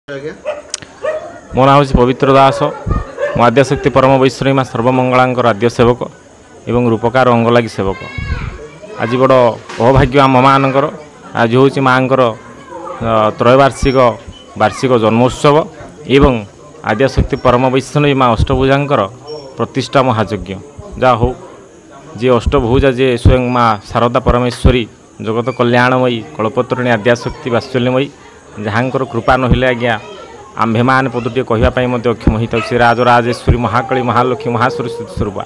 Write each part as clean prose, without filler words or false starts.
मो ना हूँ पवित्र दास मो आद्यशक्ति परम वैष्णवी माँ सर्वमंगला आद्य सेवक एवं रूपकार अंगलागी सेवक। आज बड़ अभाग्य आम मानकर आज हूँ माँ त्रैवार्षिक वार्षिक जन्मोत्सव एवं आद्यशक्ति परम वैष्णवी माँ अष्टभुजांकर प्रतिष्ठा महायज्ञ जा हो जी अष्टभुजा जे स्वयं माँ शारदा परमेश्वरी जगत कल्याणमयी कल्पतरुणी आद्यशक्ति वात्सल्यमयी जहाँकर कृपा नहिले आज्ञा आम्भे मान पदुटे कहवाई अक्षम होता श्री राजराजेश्वरी महाकाली महालक्ष्मी महासरस्वती स्वरूपा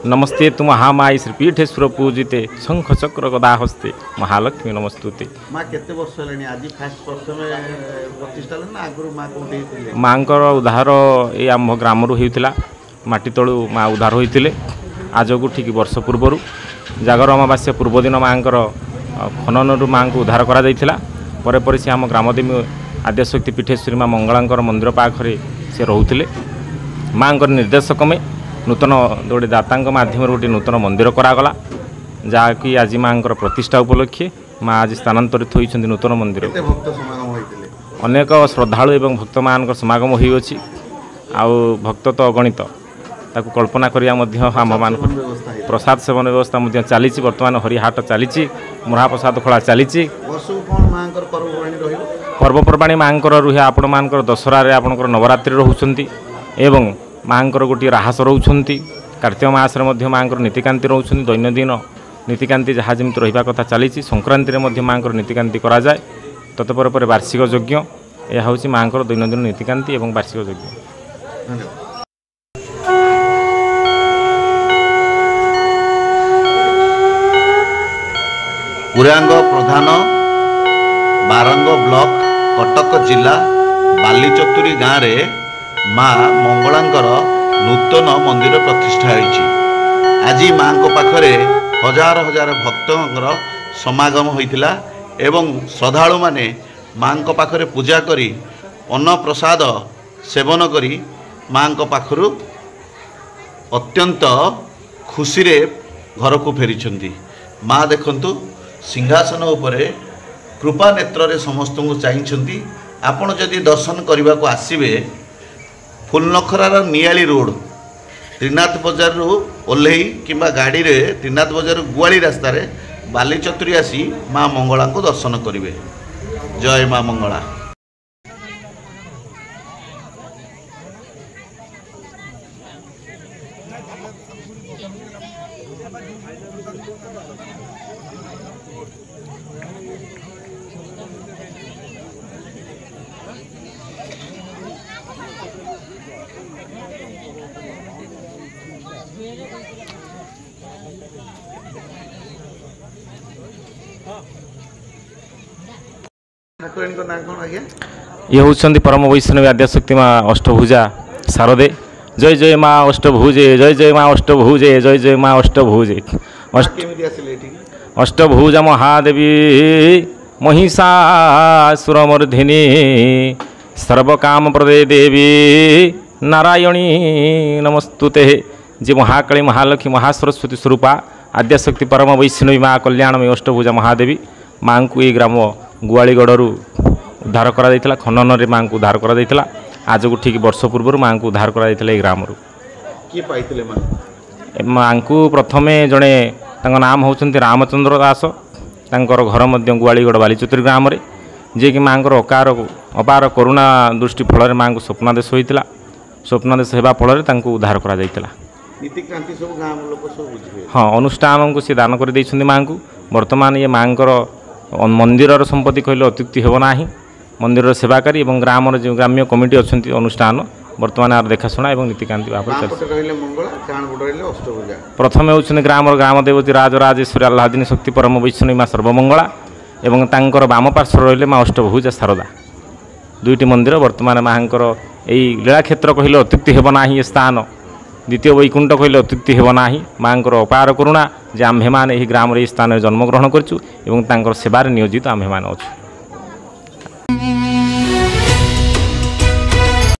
नमस्ते तु महामाई श्रीपीठेश्वर पूजिते शंख चक्र गदा हस्ते महालक्ष्मी नमस्तुते। माँकर उद्धार ये आम ग्राम होता माटी तलू माँ उद्धार होते आज को ठीक वर्ष पूर्वर जागर अमावास्या पूर्वदिन माँकर खनन माँ को उद्धार कर से आम ग्रामदेवी आद्यशक्ति पीठेश्वरी माँ मंगला मंदिर पाखे से रोते माँ निर्देशक में नूतन गोटे दाता मध्यम गोटे नूतन मंदिर करागला जहाँकि आज माँ प्रतिष्ठा उपलक्षे माँ आज स्थानांतरित होती नूतन मंदिर अनेक श्रद्धालु एवं भक्त मान समागम होती भक्त तो अगणित ताकू कल्पना करिया आम मान प्रसाद सेवन व्यवस्था चली बर्तमान हरिहाट चली महाप्रसाद खोला चली पर्वपर्वाणी माँकर रुहे आपण मानकर दशहरा आपणकर नवरात्रि रोचंती एवं माँकर गोटे राहस रोचंती कार्तिक मास माँकर नीतिकांति रोचंती दैनंदिन नीतिकांति जहाँ जमी रहा कथा चली संक्रांति माँकर नीतिकांति कराए तत्पर वार्षिक यज्ञ यह हूँ माँकर दैनंदिन नीतिकांति एवं वार्षिक यज्ञ। पुरांग प्रधान बारंग ब्लॉक कटक जिला बालीचतुरी गाँव रे माँ मंगलांकर नूतन मंदिर प्रतिष्ठा होईछि। आज माँ को पाखरे हजार हजार भक्तर समागम होइतिला एवं श्रद्धालु माने माँ को पाखरे पूजा करी अन्न प्रसाद सेवन करी माँ को पाखरु अत्यंत खुशी रे घर को फेरिछंती। माँ देखंतु सिंहासन उपरे कृपा नेत्र रे समस्त को चाहिए। आपण जदि दर्शन करने को आसबे फुलनखरार नियाली रोड त्रिनाथ बजार रु ओल्लई किंबा गाड़ी रे त्रिनाथ बजार गुआली रास्ता रे बालीचतुरी आसी माँ मंगला को दर्शन करेंगे। जय माँ मंगला। ये हूँ परम वैष्णवी आद्यशक्ति माँ अष्टभुजा शारदे। जय जय माँ अष्टभुजे जय जय माँ अष्टभुजे जय जय माँ अष्टभुजे। अष्टभुजा महादेवी महिषासुरमर्धिनी सर्वकाम प्रदे देवी नारायणी नमस्तुते। जी महाकाली महालक्ष्मी महासरस्वती स्वरूपा आद्यशक्ति परम वैष्णवी माँ कल्याणमयी अष्टभुजा महादेवी माँ को ये ग्राम गुआलीगढ़ू उद्धार करा खनन रे माँ को उद्धार करा आज को ठीक वर्ष पूर्व माँ को उद्धार करा ग्राम माँ को प्रथमे जड़े नाम होती रामचंद्र दास तांकर घर मध्य गुआलीगढ़ बालीचतुरी ग्राम रे जे कि माँ अपार करुणा दृष्टि फल माँ को स्वप्नादेश होता स्वप्नादेश होगा फल उद्धार करा हाँ अनुष्ठान को सी दान कर माँ को वर्तमान ये माँ मंदिर संपत्ति कहले अत्युक्ति हेबना मंदिर सेवाकारी और ग्राम जो ग्राम्य कमिटी अच्छा अनुष्ठान वर्तमान आर देखाशुना और नीतिकांति भाव प्रथम होती ग्राम देवती राजराजेश्वरी आह्लादिनी शक्ति परम वैष्णवी माँ सर्वमंगला और तांकर वाम पार्श्व रही माँ अष्टभुजा शारदा दुईटी मंदिर वर्तमान माँ यही लीलाक्षेत्र कहले अत्युक्ति हेबना ये स्थान द्वितीय वैकुंठ कहले अत्युक्ति हेबना माँ अपार करुणा जे आम्भे मैंने यही ग्राम स्थान जन्मग्रहण करूँ और सेवार नियोजित आम्भे मैंने अच्छे।